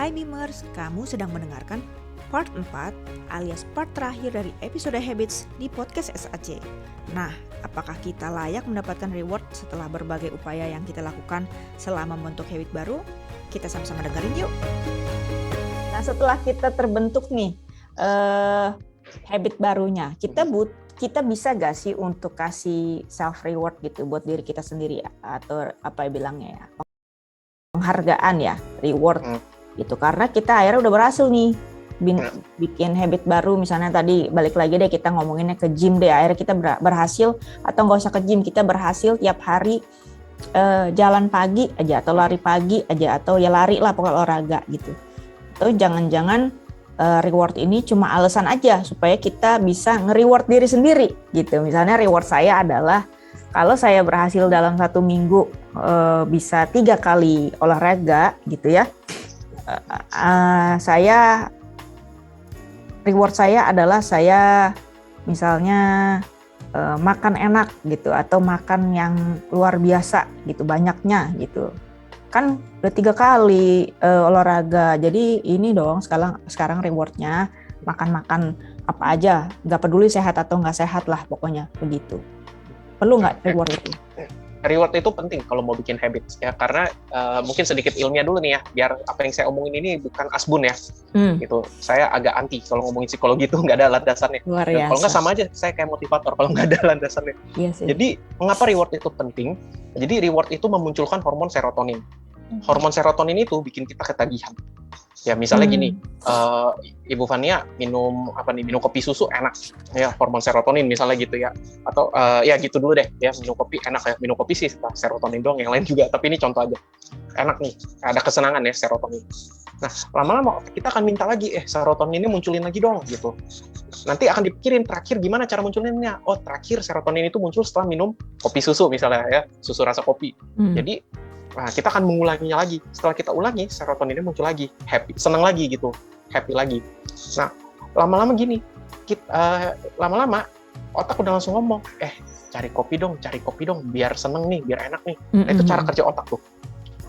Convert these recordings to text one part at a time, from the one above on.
Hai Mimers, kamu sedang mendengarkan part 4 alias part terakhir dari episode Habits di podcast SAC. Nah, apakah kita layak mendapatkan reward setelah berbagai upaya yang kita lakukan selama membentuk habit baru? Kita sama-sama dengerin yuk. Nah, setelah kita terbentuk nih habit barunya, kita bisa gak sih untuk kasih self reward gitu buat diri kita sendiri, atau apa ya bilangnya ya, penghargaan ya, reward gitu, karena kita akhirnya udah berhasil nih bikin habit baru. Misalnya tadi balik lagi deh, kita ngomonginnya ke gym deh, akhirnya kita berhasil, atau nggak usah ke gym, kita berhasil tiap hari jalan pagi aja atau lari pagi aja, atau ya lari lah pokoknya olahraga gitu. Atau jangan-jangan reward ini cuma alasan aja supaya kita bisa nge-reward diri sendiri gitu. Misalnya reward saya adalah kalau saya berhasil dalam 1 minggu bisa 3 kali olahraga gitu ya, reward saya adalah saya misalnya makan enak gitu, atau makan yang luar biasa gitu banyaknya gitu. Kan udah 3 kali olahraga, jadi ini dong sekarang rewardnya makan apa aja, nggak peduli sehat atau nggak sehat lah, pokoknya begitu. Perlu nggak reward itu? Reward itu penting kalau mau bikin habits ya, karena mungkin sedikit ilmiah dulu nih ya, biar apa yang saya omongin ini bukan asbun ya. Gitu. Saya agak anti kalau ngomongin psikologi itu nggak ada landasannya. Kalau nggak sama aja saya kayak motivator kalau nggak ada landasannya. Yes, jadi mengapa reward itu penting? Jadi reward itu memunculkan hormon serotonin. Hormon serotonin itu bikin kita ketagihan. Ya misalnya gini, Ibu Fania minum kopi susu enak, ya hormon serotonin misalnya gitu ya, atau ya gitu dulu deh ya, minum kopi enak ya, minum kopi sih serotonin doang, yang lain juga, tapi ini contoh aja, enak nih, ada kesenangan ya serotonin. Nah lama-lama kita akan minta lagi, serotoninnya munculin lagi dong gitu. Nanti akan dipikirin terakhir gimana cara munculinnya. Oh terakhir serotonin itu muncul setelah minum kopi susu misalnya ya, susu rasa kopi. Jadi kita akan mengulanginya lagi. Setelah kita ulangi, serotoninnya muncul lagi, happy, senang lagi gitu, happy lagi. Nah, lama-lama gini, lama-lama otak udah langsung ngomong, cari kopi dong, biar seneng nih, biar enak nih. Nah, itu cara kerja otak tuh.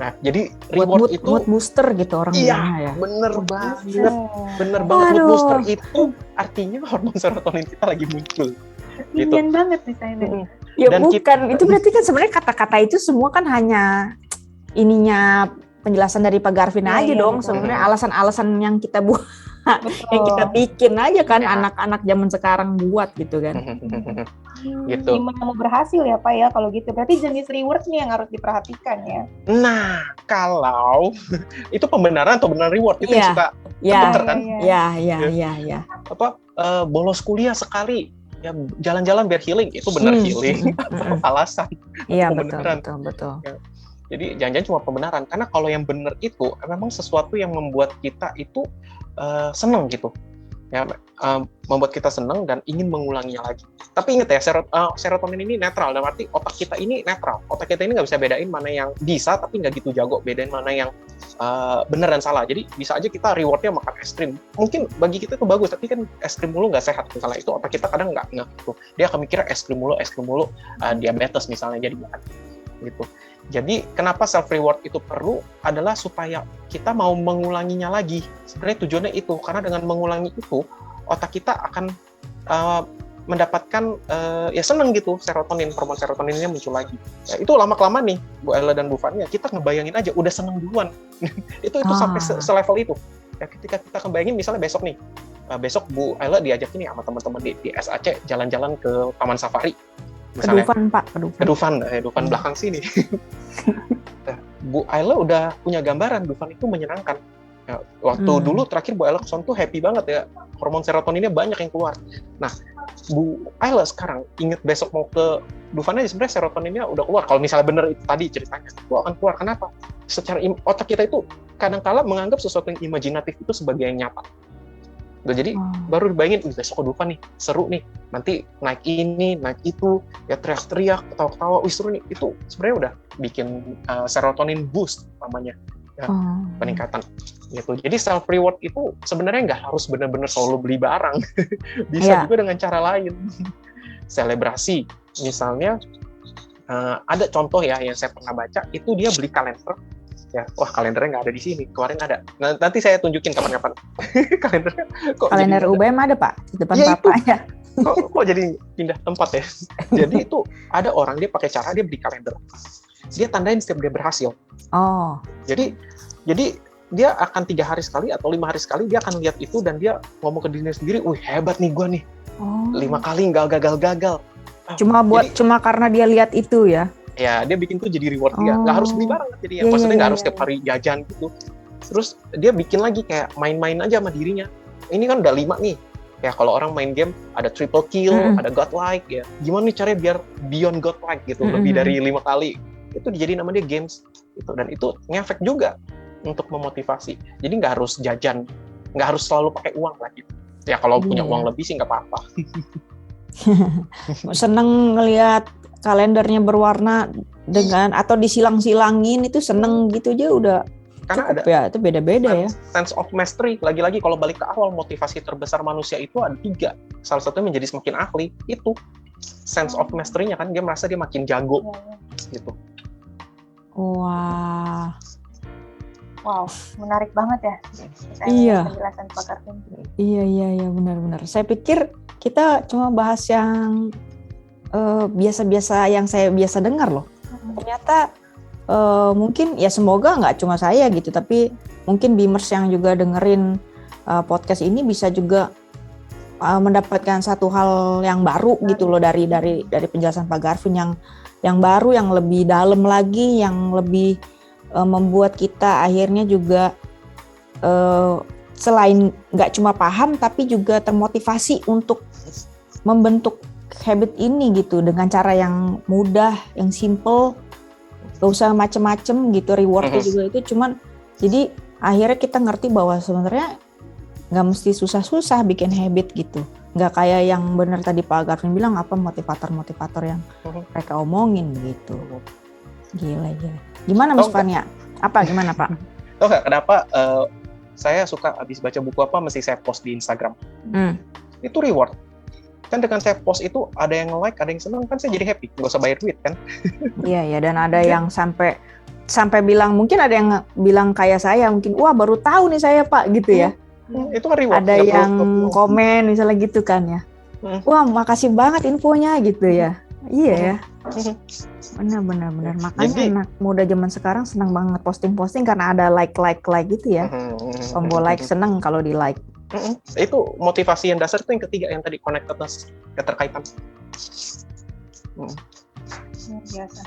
Nah, jadi reward itu mood booster gitu orang bilangnya ya. Bener banget. Mood booster itu artinya hormon serotonin kita lagi muncul. Gitu. Banget nih saya. Ya dan bukan, itu berarti kan sebenarnya kata-kata itu semua kan hanya ininya penjelasan dari Pak Garvin aja dong. Sebenarnya alasan-alasan yang kita buat, yang kita bikin aja kan, anak-anak zaman sekarang buat gitu kan. Gitu. Gimana mau berhasil ya Pak ya kalau gitu? Berarti jenis reward nih yang harus diperhatikan ya. Nah, kalau itu pembenaran atau benar reward itu yang suka ketukar kan? Iya. Apa bolos kuliah sekali, ya jalan-jalan biar healing, itu benar healing atau alasan? Iya, betul. Ya. Jadi jangan-jangan cuma pembenaran, karena kalau yang benar itu memang sesuatu yang membuat kita itu senang gitu, ya, membuat kita senang dan ingin mengulanginya lagi. Tapi ingat ya, serotonin ini netral, dalam arti otak kita ini netral. Otak kita ini nggak bisa bedain mana yang bisa, tapi nggak gitu jago bedain mana yang benar dan salah. Jadi bisa aja kita rewardnya makan es krim. Mungkin bagi kita itu bagus, tapi kan es krim mulu nggak sehat. Misalnya itu otak kita kadang nggak gitu. Dia akan mikirnya es krim mulu, diabetes misalnya jadi makan gitu. Jadi kenapa self reward itu perlu adalah supaya kita mau mengulanginya lagi. Sebenarnya tujuannya itu, karena dengan mengulangi itu otak kita akan mendapatkan ya seneng gitu, hormon serotoninnya muncul lagi. Ya, itu lama-kelamaan nih Bu Ella dan Bu Fania, kita ngebayangin aja udah seneng duluan. itu sampai selevel itu. Ya, ketika kita ngebayangin misalnya besok nih, besok Bu Ella diajak ini sama teman-teman di SAC jalan-jalan ke Taman Safari. Misalnya, ke Dufan belakang sini. Nah, Bu Ayla udah punya gambaran Dufan itu menyenangkan. Ya, waktu dulu terakhir Bu Ayla kesana tuh happy banget ya, hormon serotoninnya banyak yang keluar. Nah, Bu Ayla sekarang inget besok mau ke Dufan aja, sebenarnya serotoninnya udah keluar. Kalau misalnya bener itu tadi ceritanya, itu akan keluar. Kenapa? Secara otak kita itu kadang-kala menganggap sesuatu yang imajinatif itu sebagai yang nyata. Jadi baru dibayangin, besok ke Dufan nih, seru nih, nanti naik ini, naik itu, ya teriak-teriak, ketawa-ketawa, seru nih. Itu sebenarnya udah bikin serotonin boost namanya, ya, peningkatan gitu. Jadi self reward itu sebenarnya nggak harus benar-benar selalu beli barang, bisa juga dengan cara lain. Selebrasi, misalnya ada contoh ya yang saya pernah baca, itu dia beli kalender Ya, wah kalendernya nggak ada di sini. Kemarin ada. Nanti saya tunjukin kapan-kapan. Kalendernya kok Kalender jadi nggak ada? UBM ada Pak di depan Iya, Bapak ya. Kok jadi pindah tempat ya? Jadi itu ada orang dia pakai cara dia beli kalender. Dia tandain setiap dia berhasil. Oh, Jadi dia akan 3 hari sekali atau 5 hari sekali dia akan lihat itu dan dia ngomong ke dirinya sendiri, wih hebat nih gue nih, 5 kali nggak gagal. cuma karena dia lihat itu ya. Ya dia bikin tuh jadi reward dia, nggak harus beli barang jadinya, Iya, maksudnya iya, nggak iya, harus tiap hari jajan gitu. Terus dia bikin lagi kayak main-main aja sama dirinya. Ini kan udah 5 nih. Ya kalau orang main game ada triple kill, ada godlike ya. Gimana nih caranya biar beyond godlike gitu, lebih dari 5 kali. Itu dijadiin nama dia games gitu, dan itu ngefek juga untuk memotivasi. Jadi nggak harus jajan, nggak harus selalu pakai uang lah gitu. Ya kalau punya uang lebih sih nggak apa-apa. Seneng ngelihat kalendernya berwarna dengan atau disilang-silangin itu seneng gitu aja udah Karena cukup ada ya, itu beda-beda ya. sense of mastery. Lagi-lagi kalau balik ke awal, motivasi terbesar manusia itu ada 3. Salah satunya menjadi semakin ahli, itu sense of mastery-nya kan, dia merasa dia makin jago gitu. Wah, Wow, menarik banget ya. Iya. Penjelasan Pak Karvin. iya benar-benar. Saya pikir kita cuma bahas yang biasa-biasa yang saya biasa dengar loh. Ternyata mungkin ya semoga nggak cuma saya gitu, tapi mungkin Beamers yang juga dengerin podcast ini bisa juga mendapatkan satu hal yang baru gitu loh dari penjelasan Pak Garvin yang baru, yang lebih dalam lagi, yang lebih membuat kita akhirnya juga selain nggak cuma paham tapi juga termotivasi untuk membentuk habit ini gitu dengan cara yang mudah, yang simple, gak usah macem-macem gitu, rewardnya juga itu cuman jadi akhirnya kita ngerti bahwa sebenarnya nggak mesti susah-susah bikin habit gitu, nggak kayak yang benar tadi Pak Garvin bilang apa motivator yang mereka omongin gitu. Gila. Gimana Mas Fania? Gimana Pak? Tahu nggak kenapa saya suka habis baca buku apa mesti saya post di Instagram? Itu reward. Kan dengan saya post itu ada yang like, ada yang senang, kan saya jadi happy, nggak usah bayar duit kan? Iya dan ada yang sampai bilang, mungkin ada yang bilang kayak saya mungkin, wah baru tahu nih saya Pak gitu ya. Itu kan reward. Ada yang komen misalnya gitu kan ya. Wah makasih banget infonya gitu ya. Iya ya. Benar. Makanya Jadi, anak muda zaman sekarang senang banget posting karena ada like gitu ya. Tombol like seneng kalau di like. Itu motivasi yang dasar itu yang ketiga yang tadi, connectedness, keterkaitan. Biasa.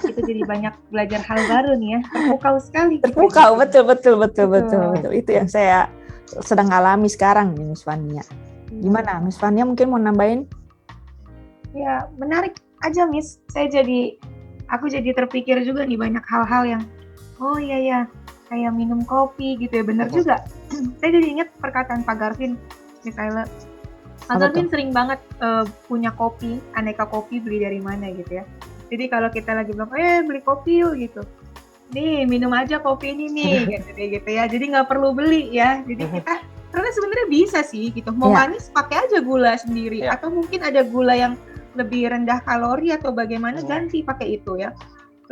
Kita jadi banyak belajar hal baru nih ya. Terpukau sekali. Terpukau, betul. Itu yang saya sedang alami sekarang nih Miss Fania. Gimana Miss Fania, mungkin mau nambahin? Ya menarik aja Miss. Aku jadi terpikir juga nih banyak hal-hal yang oh iya kayak minum kopi gitu ya, bener juga. Saya jadi ingat perkataan Pak Garvin misalnya. Pak Garvin sering banget punya kopi, aneka kopi, beli dari mana gitu ya. Jadi kalau kita lagi bilang, beli kopi yuk gitu. Nih minum aja kopi ini nih gitu ya. Jadi nggak perlu beli ya. Jadi kita karena sebenarnya bisa sih gitu. Mau manis pakai aja gula sendiri atau mungkin ada gula yang lebih rendah kalori atau bagaimana ganti pakai itu ya.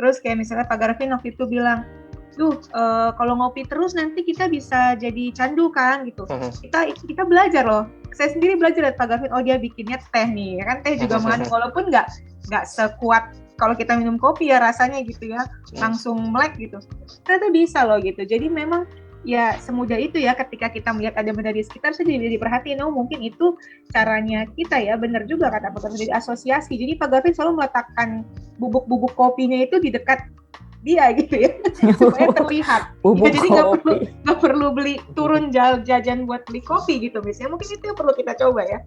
Terus kayak misalnya Pak Garvin waktu itu bilang, kalau ngopi terus nanti kita bisa jadi candu kan gitu. Kita belajar loh. Saya sendiri belajar dari Pak Garvin. Oh dia bikinnya teh nih, kan teh juga mengandung walaupun nggak sekuat kalau kita minum kopi ya rasanya gitu ya, langsung melek gitu. Ternyata bisa loh gitu. Jadi memang ya semudah itu ya ketika kita melihat ada benda di sekitar, saya jadi perhatiin, mungkin itu caranya kita ya, benar juga kata Pak Garvin, jadi asosiasi. Jadi Pak Garvin selalu meletakkan bubuk-bubuk kopinya itu di dekat dia gitu ya, supaya terlihat. Ya, jadi nggak perlu beli turun jajan buat beli kopi gitu misalnya. Mungkin itu yang perlu kita coba ya.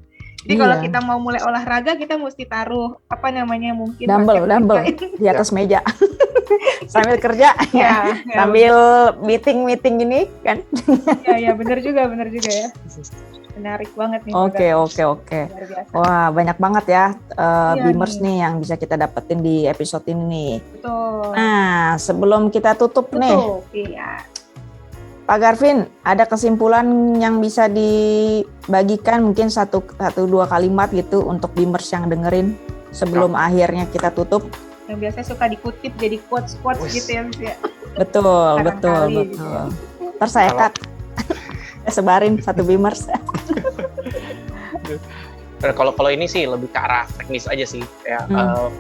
Jadi kalau kita mau mulai olahraga, kita mesti taruh mungkin dumbbell di atas meja sambil kerja sambil meeting ini kan. Ya benar juga ya. Menarik banget nih. Oke. Wah banyak banget ya Beamers nih yang bisa kita dapetin di episode ini nih. Betul. Nah sebelum kita tutup nih, iya. Pak Garvin, ada kesimpulan yang bisa dibagikan mungkin satu dua kalimat gitu untuk Beamers yang dengerin sebelum akhirnya kita tutup? yang biasanya suka dikutip jadi quotes gitu ya Miss ya. Betul. Barangkali. Ntar saya cut. Saya sebarin satu Beamers. Kalau ini sih lebih ke arah teknis aja sih ya,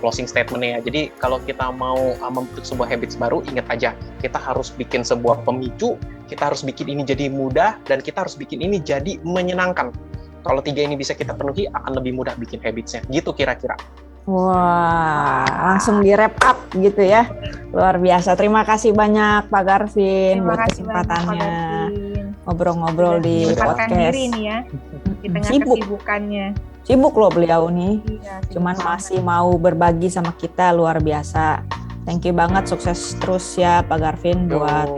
closing statement-nya ya. Jadi kalau kita mau membentuk sebuah habits baru, ingat aja kita harus bikin sebuah pemicu, kita harus bikin ini jadi mudah, dan kita harus bikin ini jadi menyenangkan. Kalau 3 ini bisa kita penuhi, akan lebih mudah bikin habits-nya. Gitu kira-kira. Wah, langsung di wrap up gitu ya. Luar biasa. Terima kasih banyak Pak Garvin Terima buat kasih banyak, Pak kesempatannya Garvin. ngobrol-ngobrol di Menyempatkan podcast. diri nih ya di tengah Sibuk. kesibukannya. Sibuk loh beliau nih. Iya, Cuman sibuk masih mau berbagi sama kita, luar biasa. Thank you banget, sukses terus ya Pak Garvin buat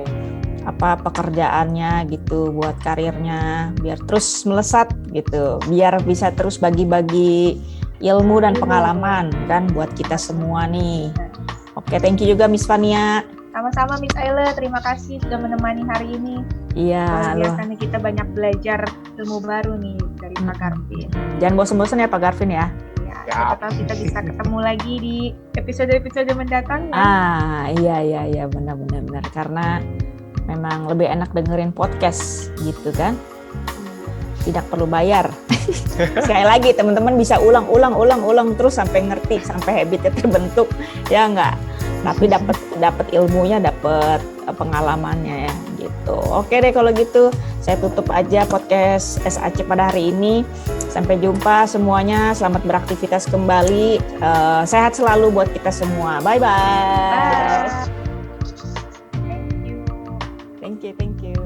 pekerjaannya gitu, buat karirnya, biar terus melesat gitu, biar bisa terus bagi-bagi ilmu dan pengalaman kan buat kita semua nih. Oke, thank you juga Miss Fania. Sama-sama Miss Aile, terima kasih sudah menemani hari ini. Iya, Luar loh. biasa nih, kita banyak belajar ilmu baru nih dari Pak Garvin. Jangan bosan-bosan ya Pak Garvin ya. Ya, siapa tahu kita bisa ketemu lagi di episode-episode mendatang ya. Iya, benar. Karena memang lebih enak dengerin podcast gitu kan. Tidak perlu bayar. Sekali lagi teman-teman bisa ulang terus sampai ngerti, sampai habitnya terbentuk, ya enggak. Tapi dapat ilmunya, dapat pengalamannya ya gitu. Oke deh kalau gitu, saya tutup aja podcast SAC pada hari ini. Sampai jumpa semuanya, selamat beraktivitas kembali. Sehat selalu buat kita semua. Bye bye. Bye. Thank you.